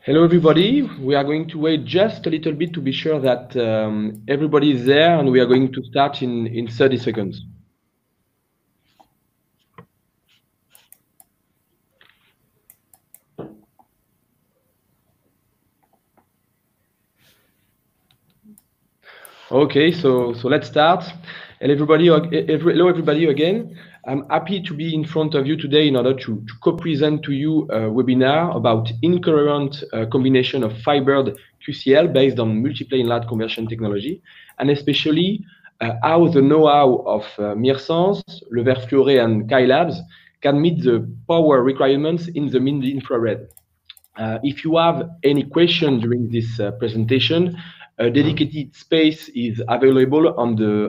Hello, everybody. We are going to wait just a little bit to be sure that everybody is there, and we are going to start in 30 seconds. Okay, so let's start. Hello, everybody again. I'm happy to be in front of you today in order to co-present to you a webinar about incoherent combination of fibered QCL based on multiplane light conversion technology, and especially how the know-how of Mirsense, Le Vert Fluoré, and Kai Labs can meet the power requirements in the mid-infrared. If you have any question during this presentation, a dedicated space is available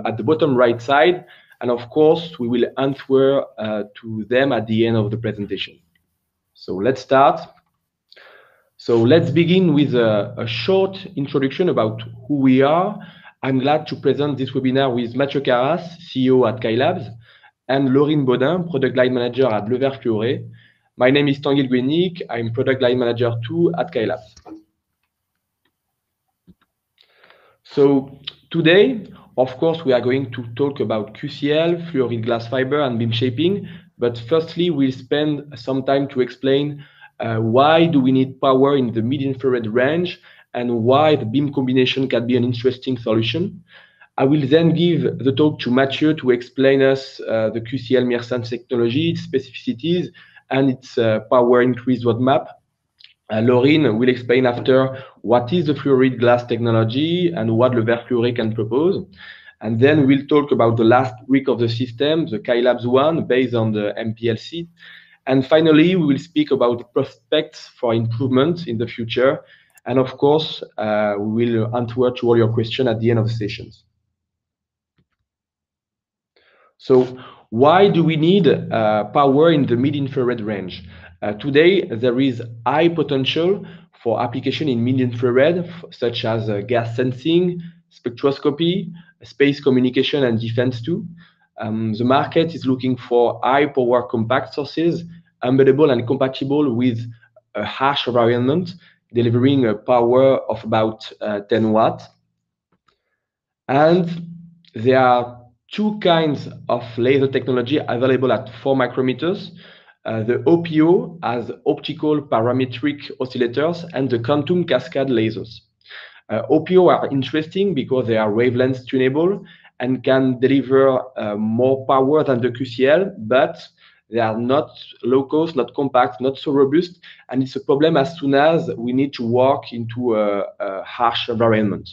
at the bottom right side, and of course, we will answer to them at the end of the presentation. So let's start. So let's begin with a short introduction about who we are. I'm glad to present this webinar with Mathieu Carras, CEO at Kai Labs, and Laurine Baudin, Product Line Manager at Le Vert Fluoré. My name is Tanguy Guénic. I'm Product Line Manager too at Kai Labs. So today, of course, we are going to talk about QCL, fluoride glass fiber, and beam shaping. But firstly, we'll spend some time to explain why do we need power in the mid-infrared range and why the beam combination can be an interesting solution. I will then give the talk to Mathieu to explain us the QCL Mirsense technology, its specificities, and its power increase roadmap. Laurine will explain after what is the fluoride glass technology and what Le Vert Fluoré can propose. And then we'll talk about the last week of the system, the Kai Labs one, based on the MPLC. And finally, we will speak about the prospects for improvement in the future. And of course, we will answer to all your questions at the end of the sessions. So why do we need power in the mid-infrared range? Today, there is high potential for application in mid-infrared, such as gas sensing, spectroscopy, space communication, and defense too. The market is looking for high-power compact sources, embeddable and compatible with a harsh environment, delivering a power of about 10 watts. And there are two kinds of laser technology available at 4 micrometers. The OPO has optical parametric oscillators and the quantum cascade lasers. OPO are interesting because they are wavelength tunable and can deliver more power than the QCL, but they are not low cost, not compact, not so robust, and it's a problem as soon as we need to work into a harsh environment.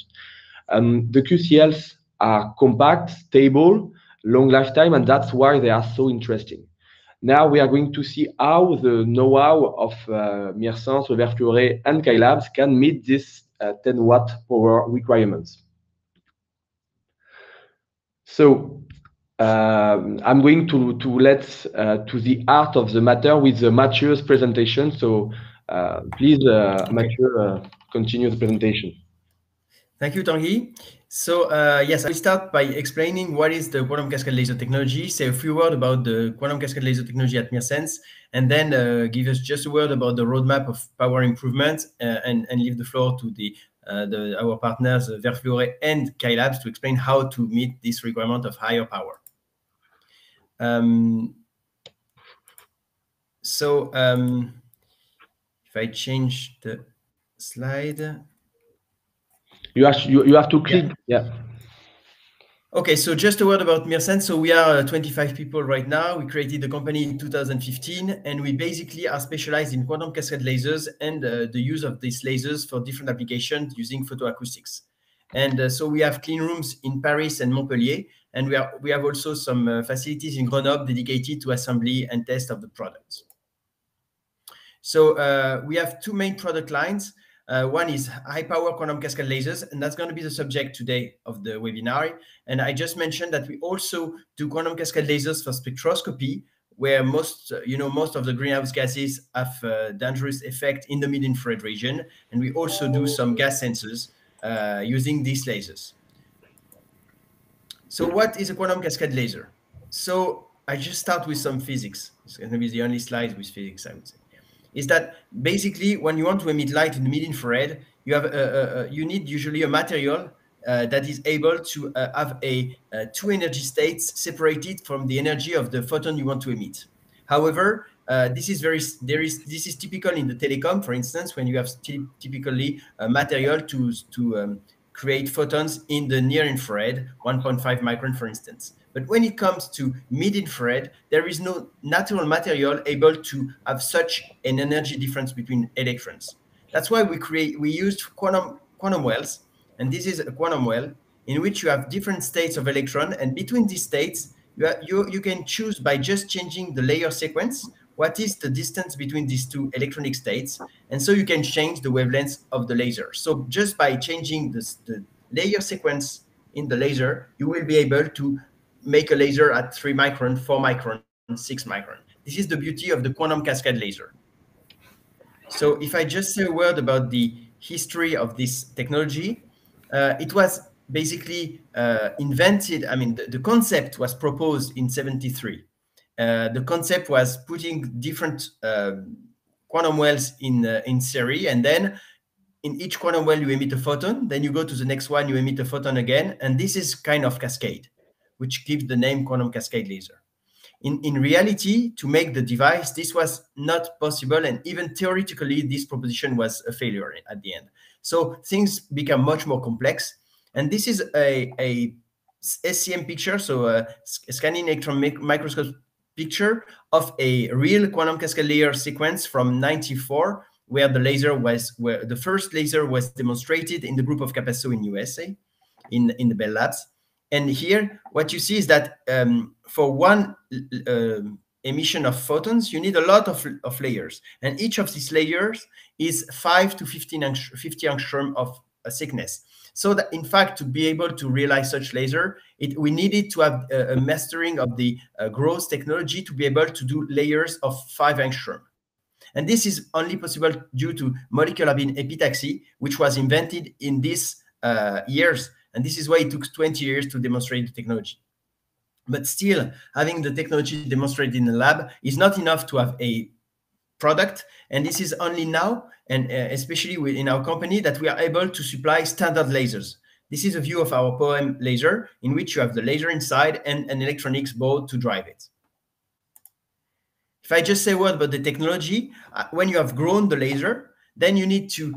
The QCLs are compact, stable, long lifetime, and that's why they are so interesting. Now we are going to see how the know-how of Mirsense, Le Vert Fluoré, and Kai Labs can meet this 10-watt power requirements. So I'm going to let to the heart of the matter with Mathieu's presentation. So please, Mathieu, continue the presentation. Thank you, Tanguy. So yes, I will start by explaining what is the quantum cascade laser technology, say a few words about the quantum cascade laser technology at Mirsense, and then give us just a word about the roadmap of power improvement and leave the floor to our partners, Vert Fluoré and Kai Labs, to explain how to meet this requirement of higher power. If I change the slide. You have to click, yeah. Okay, so just a word about Mirsense. So we are 25 people right now. We created the company in 2015, and we basically are specialized in quantum cascade lasers and the use of these lasers for different applications using photoacoustics. And so we have clean rooms in Paris and Montpellier, and we have also some facilities in Grenoble dedicated to assembly and test of the products. So we have two main product lines. One is high-power quantum cascade lasers, and that's going to be the subject today of the webinar. And I just mentioned that we also do quantum cascade lasers for spectroscopy, where most of the greenhouse gases have a dangerous effect in the mid-infrared region. And we also do some gas sensors using these lasers. So what is a quantum cascade laser? So I just start with some physics. It's going to be the only slide with physics, I would say. is that basically when you want to emit light in the mid-infrared, you need usually a material that is able to have two energy states separated from the energy of the photon you want to emit. However, this is typical in the telecom, for instance, when you have typically material to create photons in the near infrared, 1.5 micron, for instance. But when it comes to mid-infrared, there is no natural material able to have such an energy difference between electrons. That's why we used quantum wells, and this is a quantum well in which you have different states of electron, and between these states, you can choose by just changing the layer sequence what is the distance between these two electronic states, and so you can change the wavelength of the laser. So just by changing the layer sequence in the laser, you will be able to make a laser at 3 micron, 4 micron, 6 micron. This is the beauty of the quantum cascade laser. So if I just say a word about the history of this technology, it was basically invented. I mean, the concept was proposed in 1973. The concept was putting different quantum wells in series, and then in each quantum well you emit a photon, then you go to the next one, you emit a photon again, and this is kind of cascade, which gives the name quantum cascade laser. In reality, to make the device, this was not possible, and even theoretically, this proposition was a failure at the end. So things become much more complex, and this is a SCM picture, so a scanning electron microscope picture of a real quantum cascade layer sequence from 1994, where the first laser was demonstrated in the group of Capasso in USA, in the Bell Labs. And here, what you see is that for one emission of photons, you need a lot of layers. And each of these layers is 5 to 50 angstrom of thickness. So that, in fact, to be able to realize such laser, we needed to have a mastering of the gross technology to be able to do layers of 5 angstrom. And this is only possible due to molecular beam epitaxy, which was invented in these years. And this is why it took 20 years to demonstrate the technology. But still, having the technology demonstrated in the lab is not enough to have a product. And this is only now, and especially in our company, that we are able to supply standard lasers. This is a view of our POEM laser, in which you have the laser inside and an electronics board to drive it. If I just say a word about the technology, when you have grown the laser, then you need to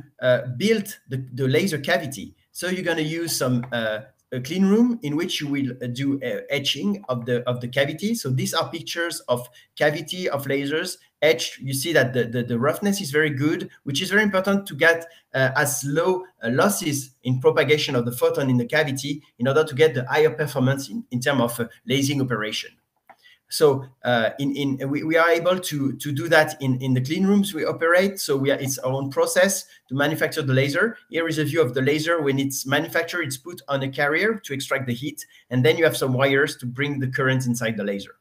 build the laser cavity. So you're going to use a clean room in which you will do etching of the cavity. So these are pictures of cavity of lasers etched. You see that the roughness is very good, which is very important to get as low losses in propagation of the photon in the cavity in order to get the higher performance in terms of lasing operation. So we are able to do that in the clean rooms we operate. So it's our own process to manufacture the laser. Here is a view of the laser. When it's manufactured, it's put on a carrier to extract the heat. And then you have some wires to bring the current inside the laser.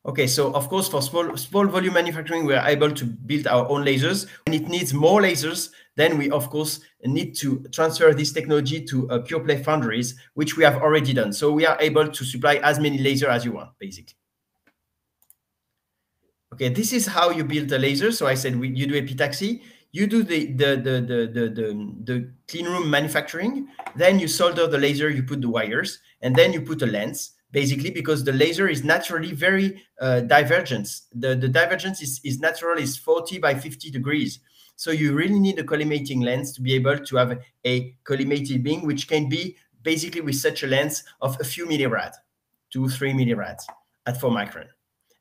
Okay, so of course, for small volume manufacturing, we are able to build our own lasers. When it needs more lasers, then we, of course, need to transfer this technology to pure play foundries, which we have already done. So we are able to supply as many lasers as you want, basically. Okay, this is how you build a laser. So I said you do epitaxy, you do the clean room manufacturing, then you solder the laser, you put the wires, and then you put a lens. Basically, because the laser is naturally very divergent. The divergence is natural, is 40 by 50 degrees. So you really need a collimating lens to be able to have a collimated beam, which can be basically with such a lens of a few millirad, 2-3 millirad at 4 micron.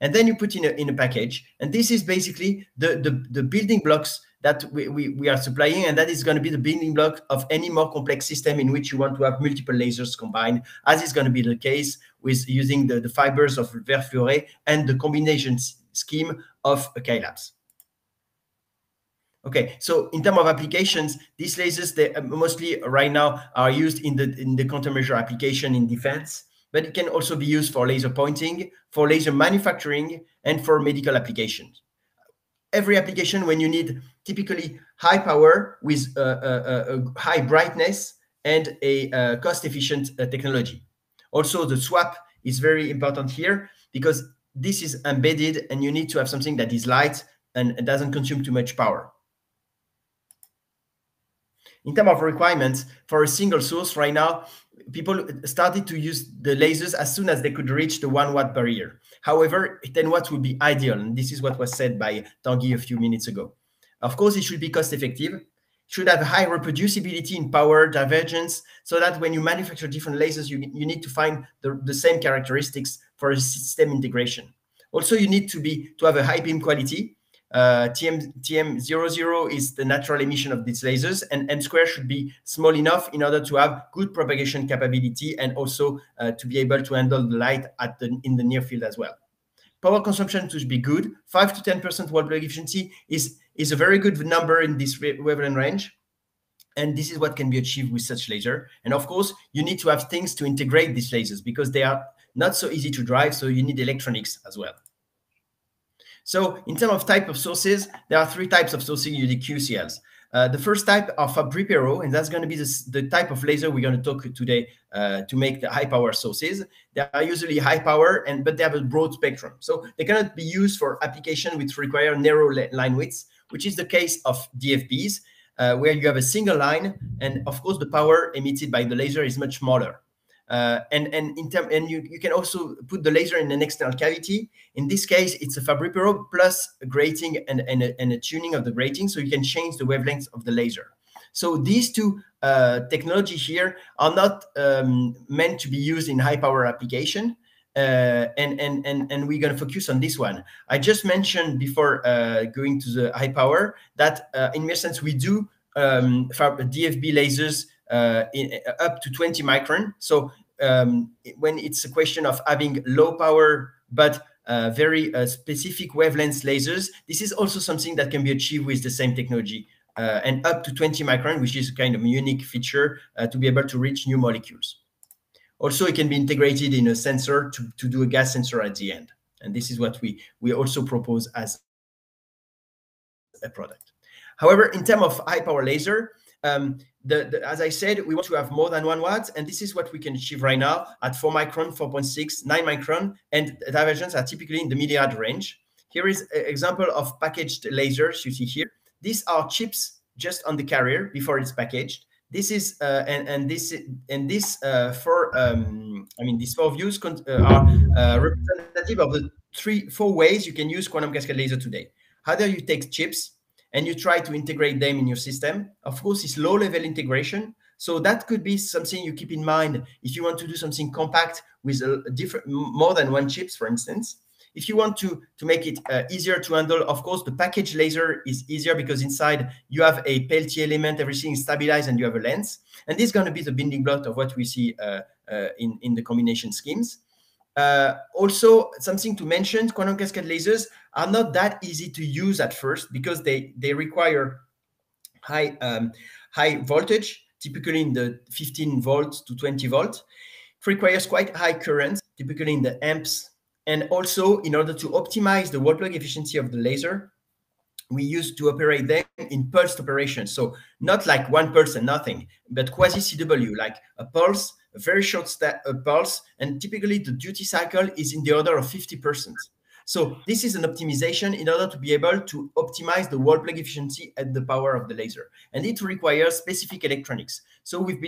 And then you put in a package. And this is basically the building blocks that we are supplying, and that is going to be the building block of any more complex system in which you want to have multiple lasers combined, as is going to be the case with using the fibers of verre fluoré and the combination scheme of K-labs. Okay, so in terms of applications, these lasers, they mostly right now are used in the countermeasure application in defense, but it can also be used for laser pointing, for laser manufacturing, and for medical applications. Every application when you need typically high power with a high brightness and a cost-efficient technology. Also, the swap is very important here because this is embedded, and you need to have something that is light and doesn't consume too much power. In terms of requirements, for a single source right now, people started to use the lasers as soon as they could reach the 1 watt barrier. However, 10 watts would be ideal, and this is what was said by Tanguy a few minutes ago. Of course, it should be cost effective, should have high reproducibility in power divergence, so that when you manufacture different lasers, you need to find the same characteristics for a system integration. Also, you need to have a high beam quality. TM00 is the natural emission of these lasers, and M square should be small enough in order to have good propagation capability, and also to be able to handle the light in the near field as well. Power consumption should be good. 5 to 10% wall plug efficiency is a very good number in this wavelength range. And this is what can be achieved with such laser. And of course, you need to have things to integrate these lasers, because they are not so easy to drive. So you need electronics as well. So in terms of type of sources, there are 3 types of sourcing using QCLs. The first type are Fab-Repero, and that's going to be the type of laser we're going to talk today to make the high power sources. They are usually high power, but they have a broad spectrum. So they cannot be used for application which require narrow line widths, which is the case of DFBs, where you have a single line, and of course the power emitted by the laser is much smaller. You can also put the laser in an external cavity. In this case, it's a Fab-Repero plus a grating and a tuning of the grating, so you can change the wavelengths of the laser. So these two technology here are not meant to be used in high power application, and we're going to focus on this one. I just mentioned before going to the high power that in MirSense we do DFB lasers up to 20 micron. So when it's a question of having low power but very specific wavelength lasers, this is also something that can be achieved with the same technology, and up to 20 micron, which is a kind of unique feature to be able to reach new molecules. Also, it can be integrated in a sensor to do a gas sensor at the end. And this is what we also propose as a product. However, in terms of high power laser, as I said, we want to have more than 1 watt, and this is what we can achieve right now at 4 micron, 4.6, 9 micron, and divergence are typically in the milliard range. Here is an example of packaged lasers you see here. These are chips just on the carrier before it's packaged. This is these 4 views are representative of the 4 ways you can use quantum cascade laser today. Either you take chips and you try to integrate them in your system. Of course, it's low-level integration. So that could be something you keep in mind if you want to do something compact with more than 1 chips, for instance. If you want to make it easier to handle, of course, the package laser is easier because inside you have a Peltier element, everything is stabilized, and you have a lens. And this is going to be the building block of what we see in the combination schemes. Also, something to mention, quantum cascade lasers are not that easy to use at first because they require high voltage, typically in the 15 volts to 20 volts. It requires quite high current, typically in the amps. And also, in order to optimize the wall plug efficiency of the laser, we used to operate them in pulsed operations. So not like 1 pulse and nothing, but quasi-CW, like a pulse, a very short pulse, and typically the duty cycle is in the order of 50%. So this is an optimization in order to be able to optimize the wall plug efficiency and the power of the laser. And it requires specific electronics. So we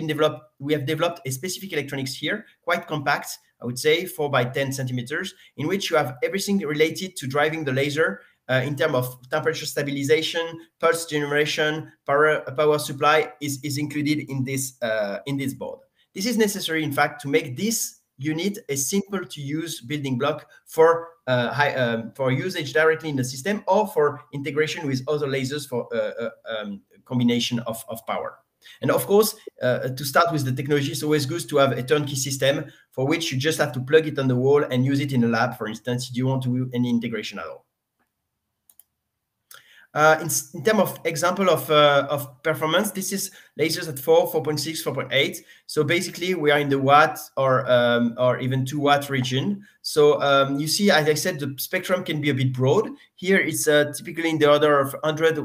have developed a specific electronics here, quite compact, I would say 4 by 10 centimeters, in which you have everything related to driving the laser in terms of temperature stabilization, pulse generation, power supply is included in this board. This is necessary, in fact, to make this unit a simple to use building block for usage directly in the system or for integration with other lasers for combination of power. And of course, to start with the technology, it's always good to have a turnkey system for which you just have to plug it on the wall and use it in a lab, for instance, if you want to do any integration at all. In terms of example of performance, this is lasers at 4, 4.6, 4.8. So basically, we are in the watt or even 2 watt region. So you see, as I said, the spectrum can be a bit broad. Here, it's typically in the order of 100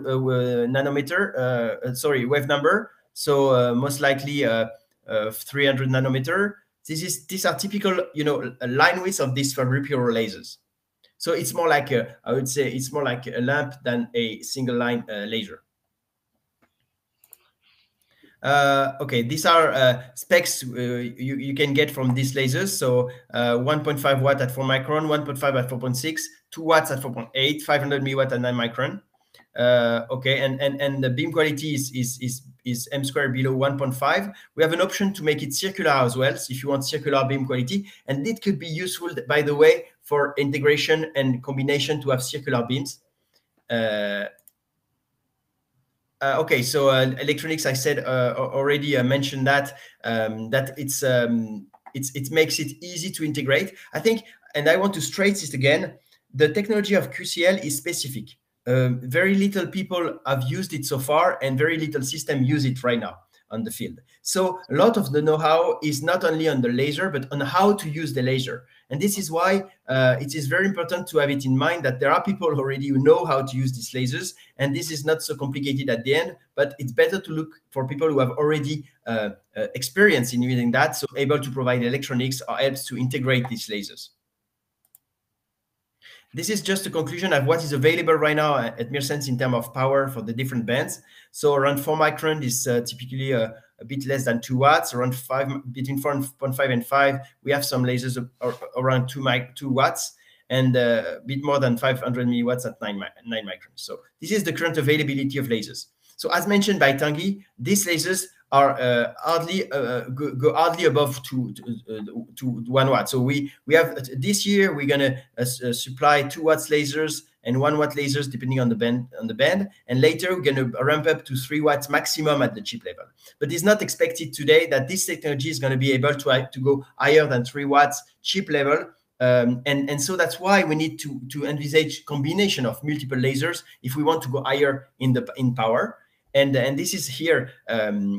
nanometer, wave number. So most likely 300 nanometer. These are typical, line widths of these Fab-Repero lasers. So it's more like I would say it's more like a lamp than a single line laser. Okay, these are specs you can get from these lasers. So 1.5 watt at 4 micron, 1.5 at 4.6, 2 watts at 4.8, 500 milliwatt at 9 micron. Okay, and the beam quality is m squared below 1.5. We have an option to make it circular as well, so if you want circular beam quality, and it could be useful, by the way, for integration and combination to have circular beams. Okay, so electronics, I said already mentioned that it makes it easy to integrate. I think, and I want to stress this again, the technology of QCL is specific. Very little people have used it so far, and very little system use it right now on the field. So a lot of the know-how is not only on the laser, but on how to use the laser. And this is why it is very important to have it in mind that there are people already who know how to use these lasers, and this is not so complicated at the end, but it's better to look for people who have already experience in using that, so able to provide electronics or helps to integrate these lasers. This is just a conclusion of what is available right now at Mirsense in terms of power for the different bands. So around 4 micron is typically a bit less than 2 watts. Around 5, between 4.5 and 5, we have some lasers around 2 watts, and a bit more than 500 milliwatts at 9 microns. So this is the current availability of lasers. So as mentioned by Tanguy, these lasers are go hardly above 2 1 watt. So we have this year we're gonna supply 2 watts lasers and 1 watt lasers depending on the band, and later we're gonna ramp up to 3 watts maximum at the chip level. But it's not expected today that this technology is gonna be able to go higher than 3 watts chip level. And so that's why we need to envisage combination of multiple lasers if we want to go higher in power. And this is here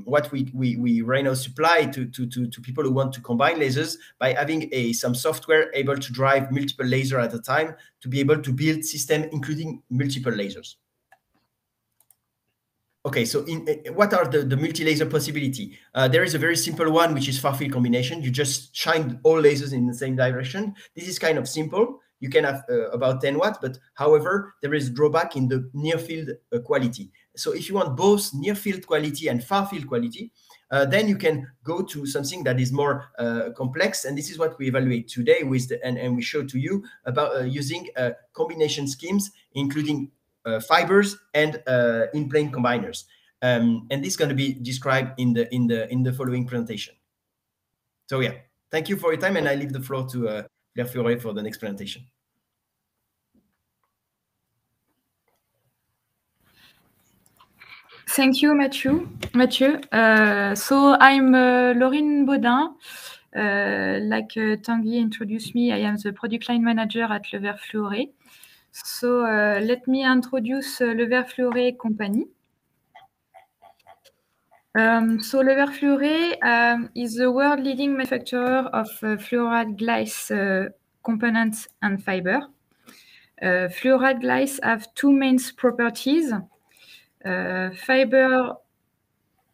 what we right now supply to people who want to combine lasers by having some software able to drive multiple lasers at a time to be able to build system including multiple lasers. Okay, so what are the multi-laser possibility? There is a very simple one, which is far-field combination. You just shine all lasers in the same direction. This is kind of simple. You can have about 10 watts, but however, there is drawback in the near-field quality. So if you want both near-field quality and far-field quality, then you can go to something that is more complex. And this is what we evaluate today with and we show to you about using combination schemes, including fibers and in-plane combiners. And this is going to be described in the following presentation. So yeah, thank you for your time, and I leave the floor to Claire Fleuret for the next presentation. Thank you, Mathieu. So I'm Laurine Baudin. Like Tanguy introduced me, I am the product line manager at Le Verre Fleuret. So let me introduce Le Verre Fleuret company. So Le Verre Fleuret is the world leading manufacturer of fluoride glass components and fiber. Fluoride glass have two main properties. Fiber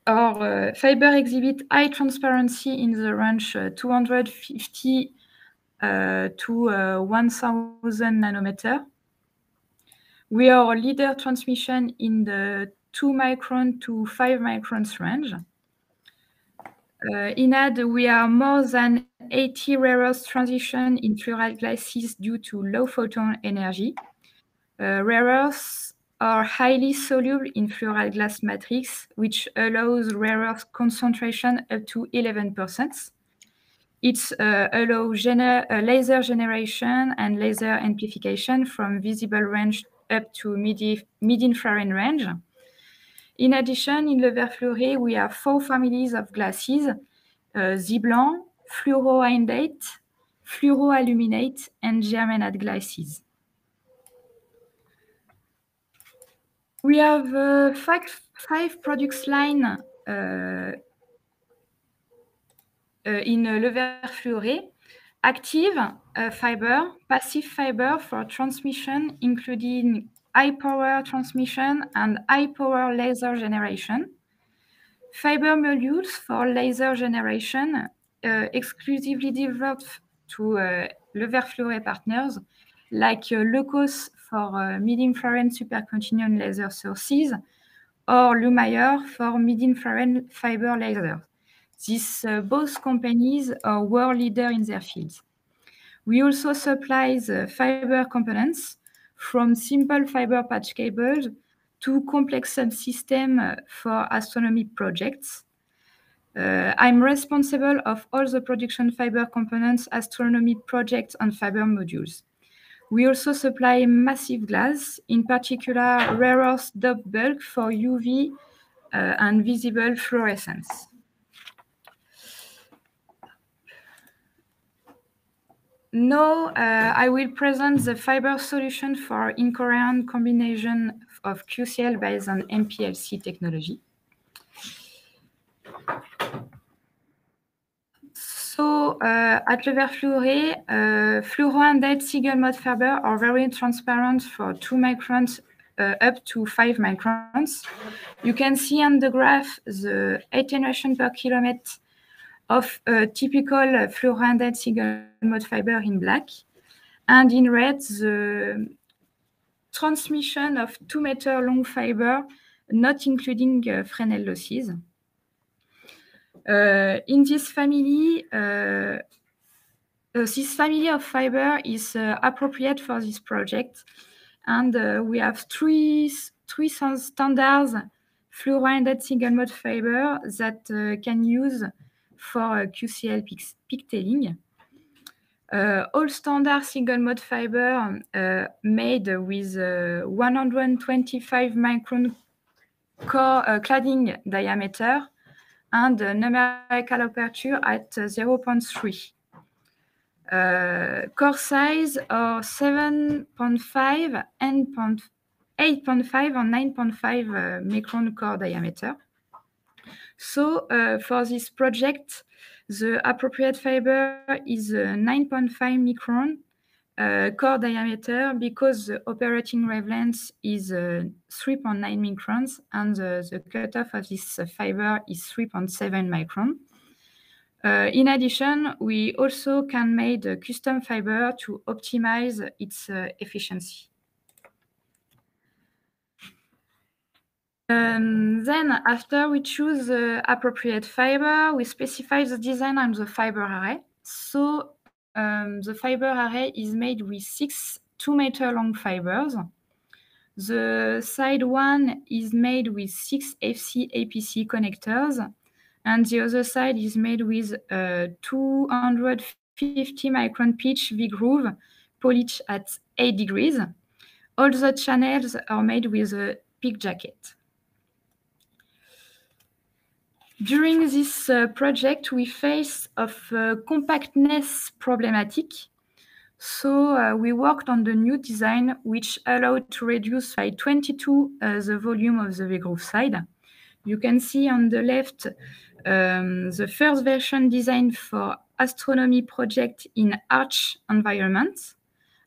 exhibit high transparency in the range 250 to 1000 nanometer. We are a leader transmission in the 2 micron to 5 microns range. In add, we are more than 80 rare earth transition in fluoride glasses due to low photon energy. Rare earths are highly soluble in fluoride glass matrix, which allows rare earth concentration up to 11%. It allows laser generation and laser amplification from visible range up to mid-infrared range. In addition, in Le Verre Fleuret, we have 4 families of glasses, Z-blanc, fluoroindate, fluoroaluminate, and germanate glasses. We have 5 products line in Le Verre Fleuret. Active fiber, passive fiber for transmission, including high power transmission and high power laser generation. Fiber modules for laser generation, exclusively developed to Le Verre Fleuret partners, like LUCOS for mid-infrared supercontinuum laser sources, or Lumayer for mid-infrared fiber laser. These both companies are world leaders in their fields. We also supply the fiber components from simple fiber patch cables to complex subsystems for astronomy projects. I'm responsible of all the production fiber components, astronomy projects, and fiber modules. We also supply massive glass, in particular rare earth doped bulk for UV and visible fluorescence. Now, I will present the fiber solution for incoherent combination of QCL based on MPLC technology. So, at Le Vert Fluoré, fluoro-handled single-mode fiber are very transparent for 2 microns up to 5 microns. You can see on the graph the attenuation per kilometer of a typical fluoro-handled single-mode fiber in black, and in red, the transmission of 2-meter-long fiber, not including Fresnel losses. In this family of fiber is appropriate for this project, and we have three standards fluoro-handled single-mode fiber that can use for QCL pigtailing. All standard single-mode fiber made with 125 micron core cladding diameter and numerical aperture at 0.3. Core size are 7.5 and 8.5 and 9.5 micron core diameter. So for this project, the appropriate fiber is 9.5 micron core diameter because the operating wavelength is 3.9 microns and the cutoff of this fiber is 3.7 micron. In addition, we also can make a custom fiber to optimize its efficiency. Then, after we choose the appropriate fiber, we specify the design on the fiber array. So the fiber array is made with 6 2-meter-long fibers. The side one is made with 6 FC-APC connectors, and the other side is made with 250 micron pitch V-groove polished at 8 degrees. All the channels are made with a PIC jacket. During this project, we face of compactness problematic. So we worked on the new design, which allowed to reduce by 22 the volume of the V-groove side. You can see on the left the first version designed for astronomy project in arch environments,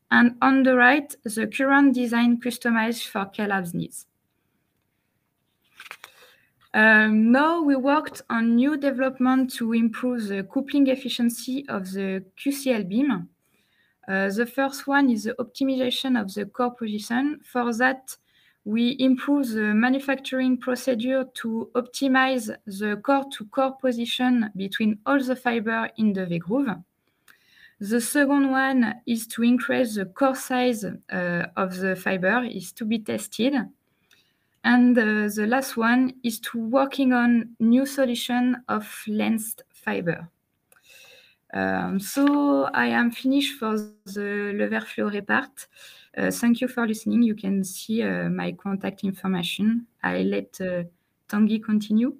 and on the right, the current design customized for K-Lab's needs. Now we worked on new development to improve the coupling efficiency of the QCL beam. The first one is the optimization of the core position. For that, we improve the manufacturing procedure to optimize the core-to-core position between all the fiber in the V-groove. The second one is to increase the core size of the fiber, is to be tested. And the last one is to working on new solution of lensed fiber. So I am finished for the Le Vert Fluoré part. Thank you for listening. You can see my contact information. I let Tanguy continue.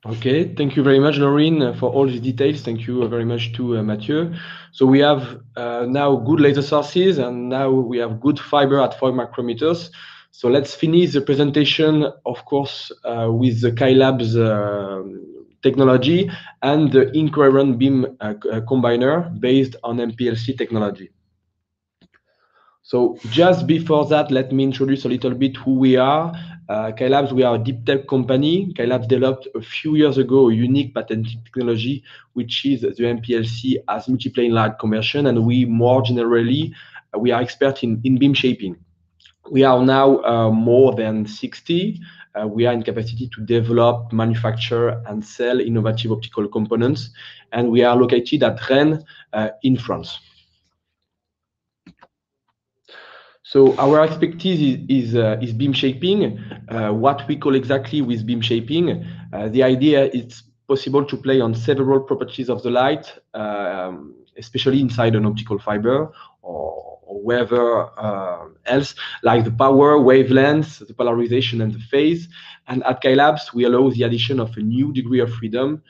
Okay, thank you very much, Laurine, for all these details. Thank you very much to Mathieu. So we have now good laser sources, and now we have good fiber at 4 micrometers. So let's finish the presentation, of course, with the K-Lab's technology and the Incoherent beam combiner based on MPLC technology. So just before that, let me introduce a little bit who we are. Skylabs, we are a deep tech company. Skylabs developed a few years ago a unique patented technology, which is the MPLC as MultiPlane Light conversion, and we more generally, we are experts in beam shaping. We are now more than 60. We are in capacity to develop, manufacture, and sell innovative optical components, and we are located at Rennes in France. So our expertise is beam shaping. What we call exactly with beam shaping, the idea is possible to play on several properties of the light, especially inside an optical fiber or wherever else, like the power, wavelength, the polarization, and the phase. And at Skylabs, we allow the addition of a new degree of freedom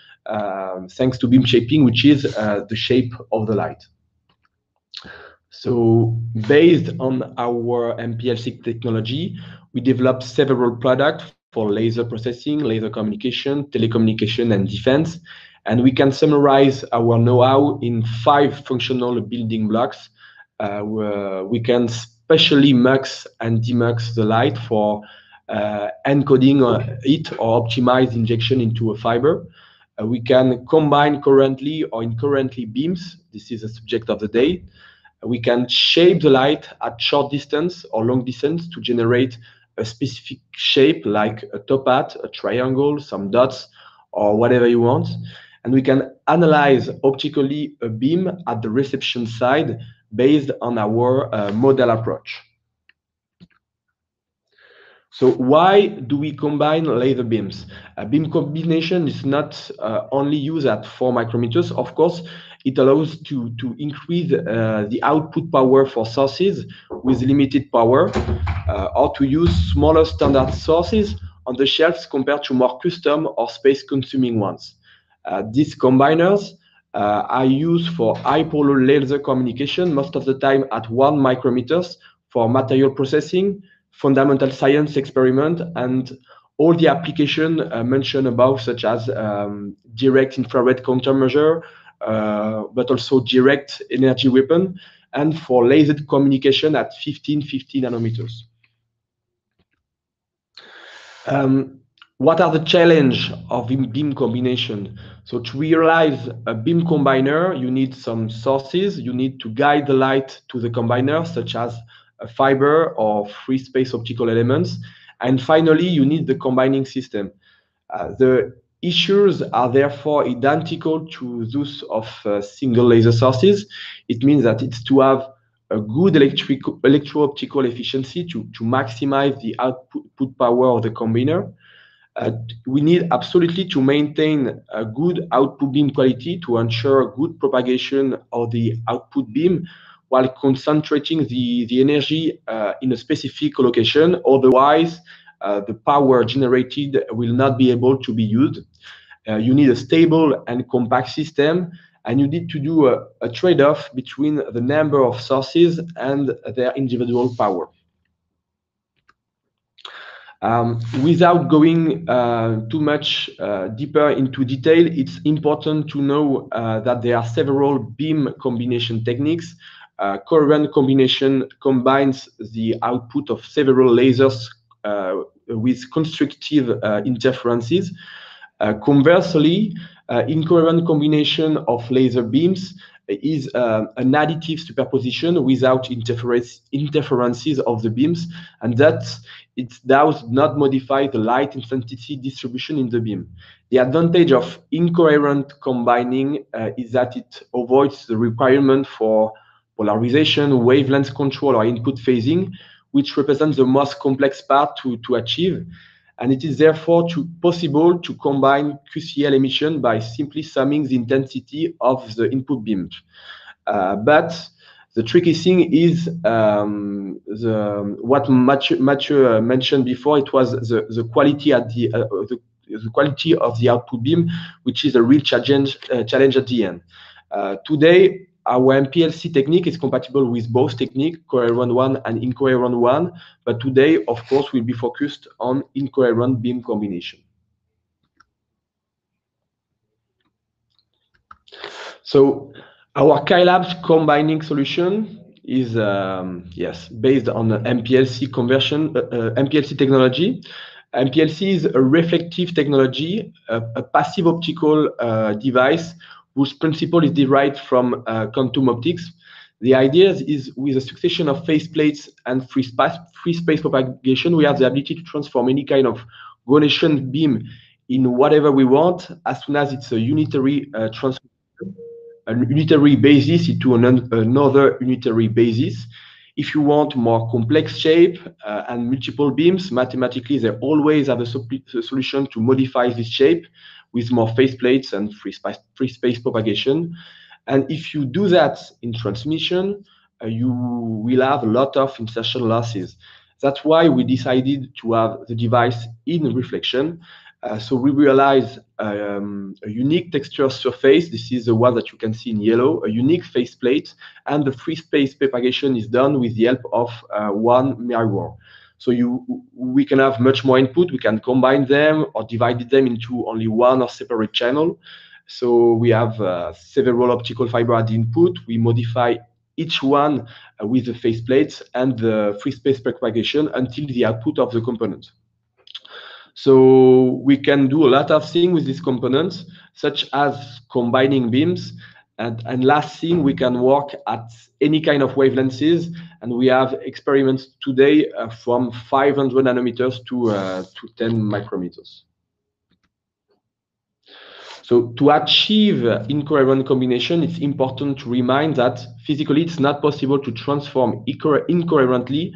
thanks to beam shaping, which is the shape of the light. So based on our MPLC technology, we developed several products for laser processing, laser communication, telecommunication, and defense. And we can summarize our know-how in 5 functional building blocks. We can specially mux and demux the light for encoding it or optimize injection into a fiber. We can combine currently or incoherently beams. This is the subject of the day. We can shape the light at short distance or long distance to generate a specific shape like a top hat, a triangle, some dots, or whatever you want. And we can analyze optically a beam at the reception side based on our model approach. So why do we combine laser beams? Beam combination is not only used at 4 micrometers. Of course, it allows to increase the output power for sources with limited power, or to use smaller standard sources on the shelves compared to more custom or space-consuming ones. These combiners are used for high polar laser communication, most of the time at 1 micrometers for material processing, fundamental science experiment, and all the application mentioned above, such as direct infrared countermeasure, but also direct energy weapon, and for laser communication at 50 nanometers. What are the challenge of beam combination? So to realize a beam combiner, you need some sources. You need to guide the light to the combiner, such as a fiber or free space optical elements. And finally, you need the combining system. The issues are therefore identical to those of single laser sources. It means that it's to have a good electro-optical efficiency to maximize the output power of the combiner. We need absolutely to maintain a good output beam quality to ensure good propagation of the output beam while concentrating the energy in a specific location. Otherwise, the power generated will not be able to be used. You need a stable and compact system, and you need to do a trade-off between the number of sources and their individual power. Without going too much deeper into detail, it's important to know that there are several beam combination techniques. Coherent combination combines the output of several lasers with constructive interferences. Conversely, incoherent combination of laser beams is an additive superposition without interferences of the beams, and that it does not modify the light intensity distribution in the beam. The advantage of incoherent combining is that it avoids the requirement for polarization, wavelength control, or input phasing, which represents the most complex part to achieve. And it is therefore possible to combine QCL emission by simply summing the intensity of the input beam. But the tricky thing is what Mathieu mentioned before. It was the quality at the quality of the output beam, which is a real challenge at the end. Today, our MPLC technique is compatible with both technique, coherent one and incoherent one. But today, of course, we'll be focused on incoherent beam combination. So our Skylabs combining solution is yes, based on the MPLC conversion, MPLC technology. MPLC is a reflective technology, a passive optical device whose principle is derived from quantum optics. The idea is with a succession of faceplates and free space propagation, we have the ability to transform any kind of Gaussian beam in whatever we want, as soon as it's a unitary basis into another unitary basis. If you want more complex shape and multiple beams, mathematically they always have a solution to modify this shape with more faceplates and free space propagation. And if you do that in transmission, you will have a lot of insertion losses. That's why we decided to have the device in reflection. So we realize a unique texture surface. This is the one that you can see in yellow, a unique faceplate, and the free space propagation is done with the help of one mirror. So we can have much more input. We can combine them or divide them into only one or separate channel. So we have several optical fiber at the input. We modify each one with the faceplates and the free space propagation until the output of the component. So we can do a lot of things with these components, such as combining beams. And last thing, we can work at any kind of wavelengths. And we have experiments today from 500 nanometers to 10 micrometers. So to achieve incoherent combination, it's important to remind that physically it's not possible to transform incoherently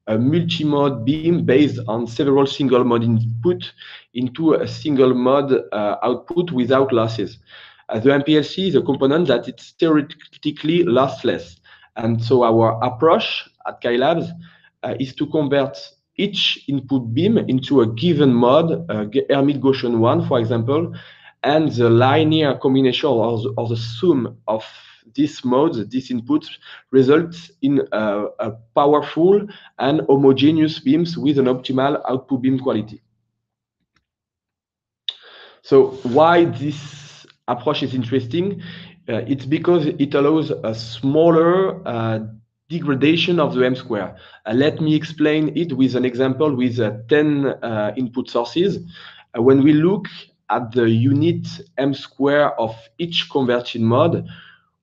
a multi-mode beam based on several single mode input into a single mode output without losses. The MPLC is a component that it's theoretically lossless. And so our approach at Skylabs is to convert each input beam into a given mode, Hermite Gaussian one, for example, and the linear combination or the sum of these modes, these inputs, results in a powerful and homogeneous beams with an optimal output beam quality. So why this approach is interesting? It's because it allows a smaller degradation of the M square. Let me explain it with an example with 10 input sources. When we look at the unit M square of each conversion mode,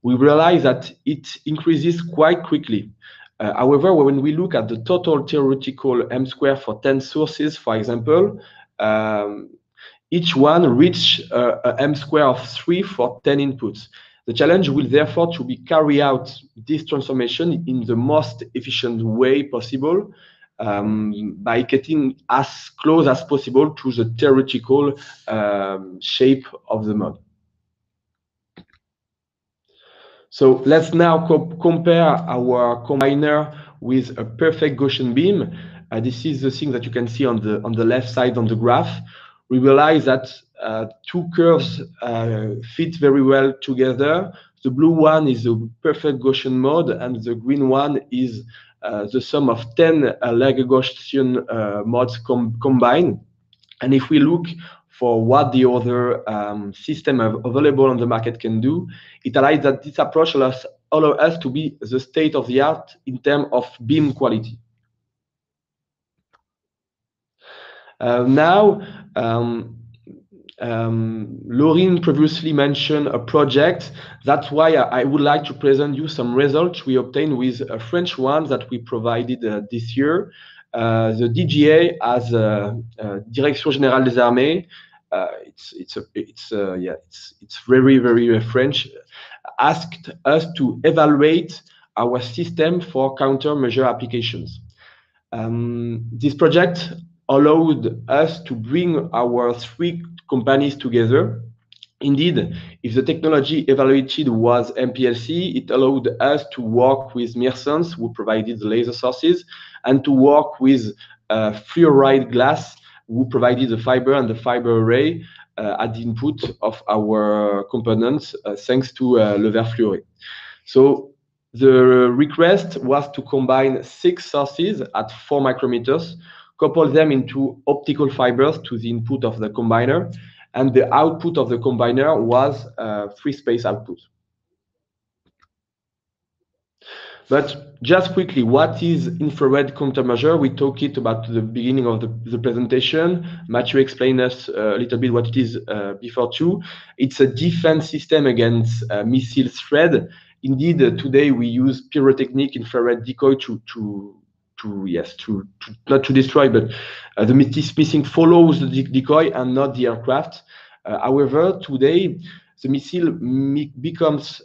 we realize that it increases quite quickly. However, when we look at the total theoretical M square for 10 sources, for example, each one reach a M square of 3 for 10 inputs. The challenge will therefore to be carry out this transformation in the most efficient way possible, by getting as close as possible to the theoretical shape of the mode. So let's now compare our combiner with a perfect Gaussian beam. This is the thing that you can see on the left side on the graph. We realize that two curves fit very well together. The blue one is a perfect Gaussian mode, and the green one is the sum of 10 Gaussian modes combined. And if we look for what the other system available on the market can do, it allows that this approach allows us to be the state of the art in terms of beam quality. Now, Laurine previously mentioned a project. That's why I would like to present you some results we obtained with a French one that we provided this year. The DGA as Direction Générale des Armées. It's very French. Asked us to evaluate our system for countermeasure applications. This project allowed us to bring our 3 companies together. Indeed, if the technology evaluated was MPLC, it allowed us to work with Mersens, who provided the laser sources, and to work with fluoride glass, who provided the fiber and the fiber array at the input of our components, thanks to Le Vert Fluoré. So the request was to combine 6 sources at 4 micrometers, couple them into optical fibers to the input of the combiner, and the output of the combiner was free space output. But just quickly, what is infrared countermeasure? We talked it about the beginning of the presentation. Mathieu explained us a little bit what it is before too. It's a defense system against missile threat. Indeed, today we use pyrotechnic infrared decoy to not to destroy, but the missile follows the decoy and not the aircraft. However, today the missile becomes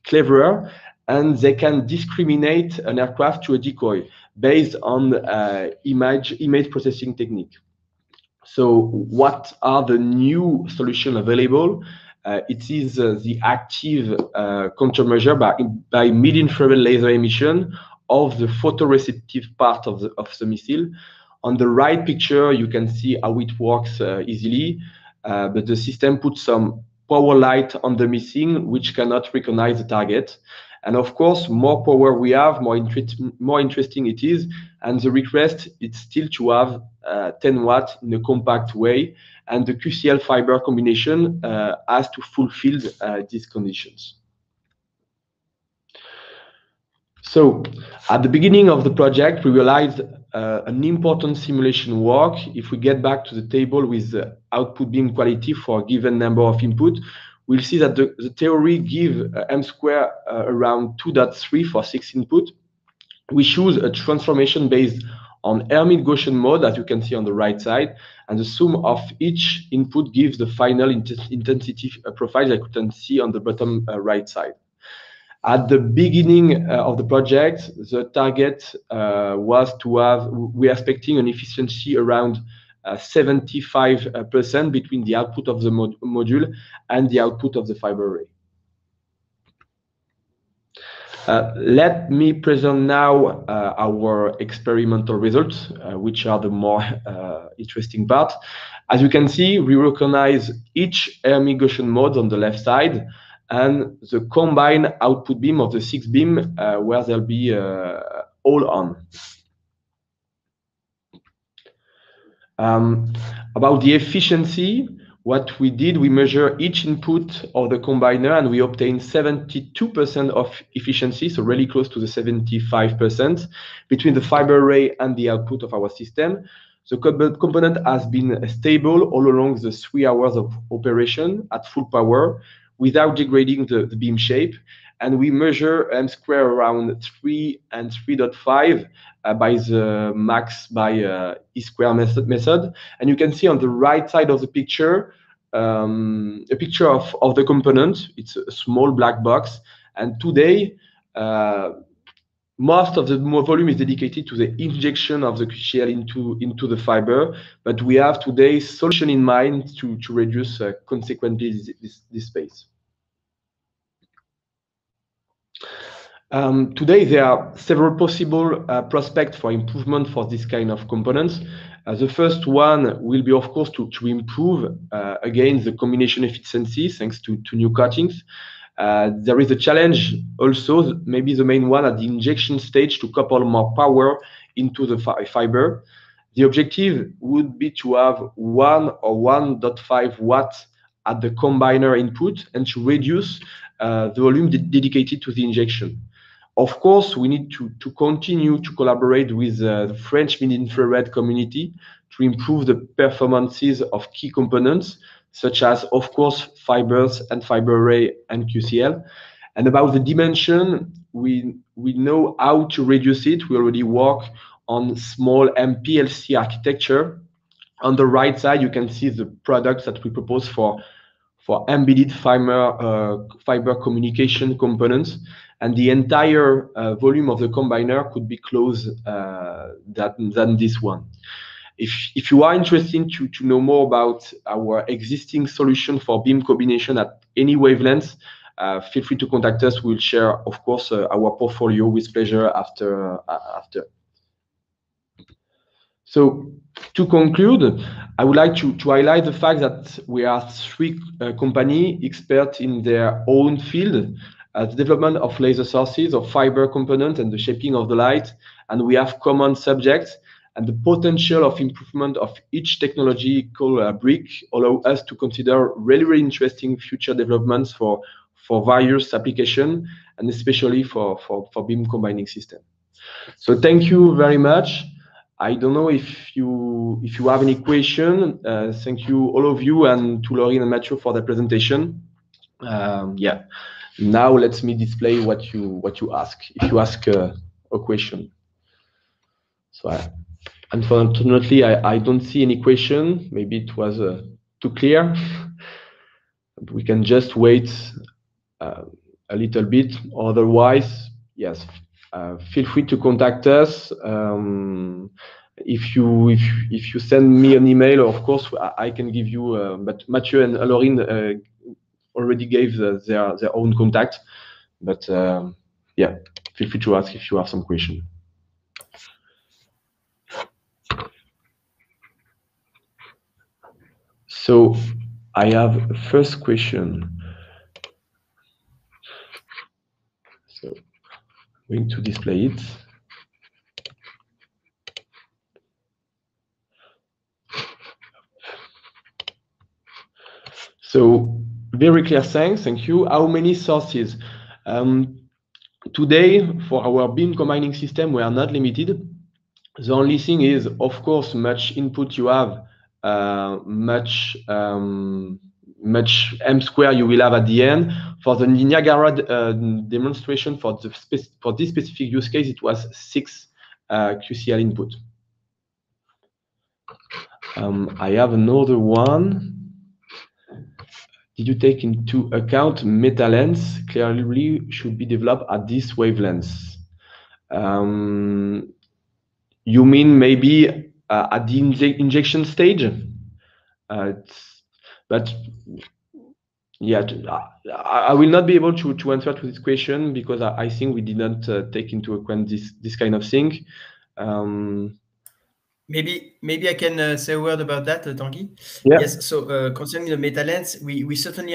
cleverer, and they can discriminate an aircraft to a decoy based on image processing technique. So what are the new solutions available? It is the active countermeasure by mid-infrared laser emission of the photoreceptive part of the missile. On the right picture, you can see how it works easily, but the system puts some power light on the missile, which cannot recognize the target. And of course, more power we have, more interesting it is. And the request is still to have 10 watts in a compact way. And the QCL fiber combination has to fulfill these conditions. So at the beginning of the project, we realized an important simulation work. If we get back to the table with the output beam quality for a given number of input, we'll see that the theory give m square around 2.3 for 6 input. We choose a transformation based on Hermite-Gaussian mode, as you can see on the right side, and the sum of each input gives the final intensity profile that you can see on the bottom right side. At the beginning of the project, the target was to have, we are expecting an efficiency around 75% between the output of the module and the output of the fiber array. Let me present now our experimental results, which are the more interesting part. As you can see, we recognize each Hermite-Gaussian mode on the left side and the combined output beam of the 6 beam where they'll be all on. About the efficiency, what we did, we measure each input of the combiner and we obtain 72% of efficiency, so really close to the 75% between the fiber array and the output of our system. The component has been stable all along the 3 hours of operation at full power without degrading the beam shape. And we measure m square around 3 and 3.5 by the max by E square method. And you can see on the right side of the picture, a picture of the component. It's a small black box. And today, most of the volume is dedicated to the injection of the QCL into the fiber. But we have today solution in mind to reduce consequently this space. Today, there are several possible prospects for improvement for this kind of components. The first one will be, of course, to improve, again, the combination efficiency thanks to new coatings. There is a challenge also, maybe the main one at the injection stage, to couple more power into the fiber. The objective would be to have 1 or 1.5 watts at the combiner input and to reduce the volume dedicated to the injection. Of course, we need to continue to collaborate with the French mid-infrared community to improve the performances of key components, such as, of course, fibers and fiber array and QCL. And about the dimension, we know how to reduce it. We already work on small MPLC architecture. On the right side, you can see the products that we propose for embedded fiber communication components. And the entire volume of the combiner could be close than this one. If you are interested to know more about our existing solution for beam combination at any wavelength, feel free to contact us. We'll share, of course, our portfolio with pleasure after. So to conclude, I would like to highlight the fact that we are 3 companies experts in their own field, the development of laser sources, of fiber components, and the shaping of the light. And we have common subjects, and the potential of improvement of each technological brick allow us to consider really interesting future developments for various application, and especially for beam combining system. So thank you very much. I don't know if you have any question. Thank you all of you, and to Lauren and Mathieu for the presentation. Yeah. Now let me display what you ask. If you ask a question. So unfortunately, I don't see any question. Maybe it was too clear. We can just wait a little bit. Otherwise, yes, feel free to contact us. If you send me an email, of course, I can give you. But Mathieu and Lauren already gave their own contact. But yeah, feel free to ask if you have some question. So I have a first question. So I'm going to display it. So very clear, thank you. How many sources? Today, for our beam combining system, we are not limited. The only thing is, of course, much input you have, much m square you will have at the end. For the Niagara demonstration for this specific use case, it was 6 QCL input. I have another one. Did you take into account meta lens clearly should be developed at this wavelengths? You mean maybe at the injection stage? But yeah, I will not be able to answer to this question because I think we did not take into account this kind of thing. Maybe I can say a word about that, Tanguy. Yeah. Yes. So concerning the meta lens, we certainly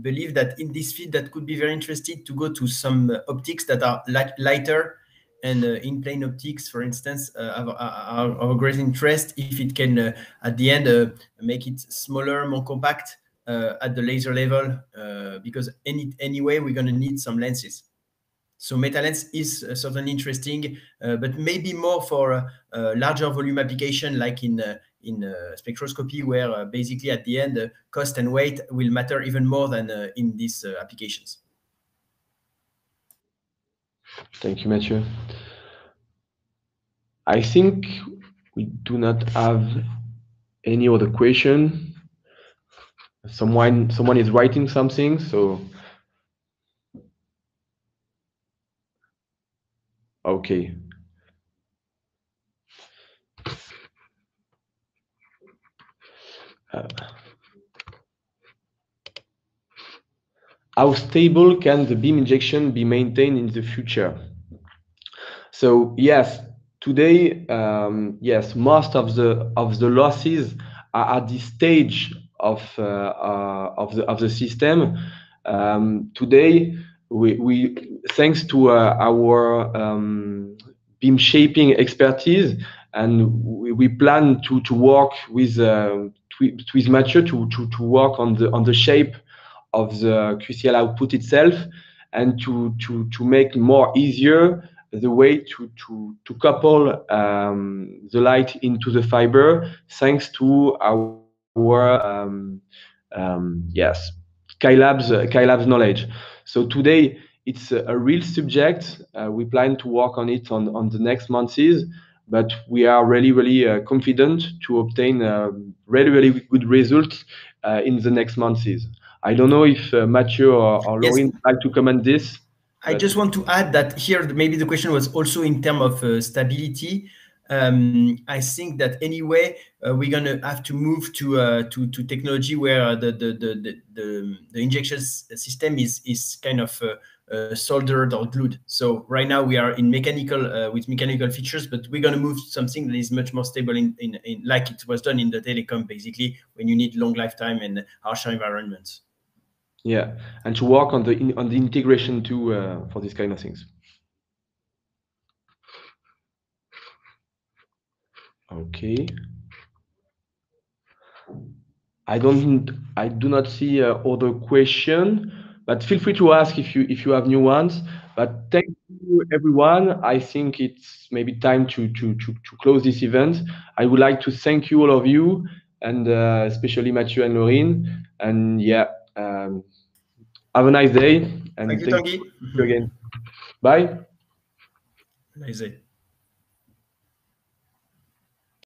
believe that in this field that could be very interesting to go to some optics that are lighter, and in-plane optics, for instance, are of great interest if it can at the end make it smaller, more compact at the laser level, because anyway we're going to need some lenses. So meta lens is certainly interesting, but maybe more for larger volume application, like in spectroscopy, where basically at the end cost and weight will matter even more than in these applications. Thank you, Mathieu. I think we do not have any other question. Someone is writing something, so okay. How stable can the beam injection be maintained in the future? So yes, today, yes, most of the losses are at this stage of the system. Today, we thanks to our beam shaping expertise, and we plan to work with Mathieu to work on the shape of the QCL output itself, and to make more easier the way to couple the light into the fiber, thanks to our yes, Skylab's knowledge. So today it's a real subject. We plan to work on it on the next months, but we are really confident to obtain really good results in the next months. I don't know if Mathieu or Lauren would like to comment this. I just want to add that here, maybe the question was also in terms of stability. I think that anyway, we're going to have to move to technology where the injection system is kind of soldered or glued. So right now we are in mechanical with mechanical features, but we're going to move to something that is much more stable in like it was done in the telecom, basically, when you need long lifetime and harsher environments. Yeah, and to work on the integration too for these kind of things. Okay. I do not see other question. but feel free to ask if you have new ones. But thank you, everyone. I think it's maybe time to close this event. I would like to thank you, all of you, and especially Mathieu and Laurine. And yeah, have a nice day. And Thank you, Tanguy. you again. Bye. Nice day.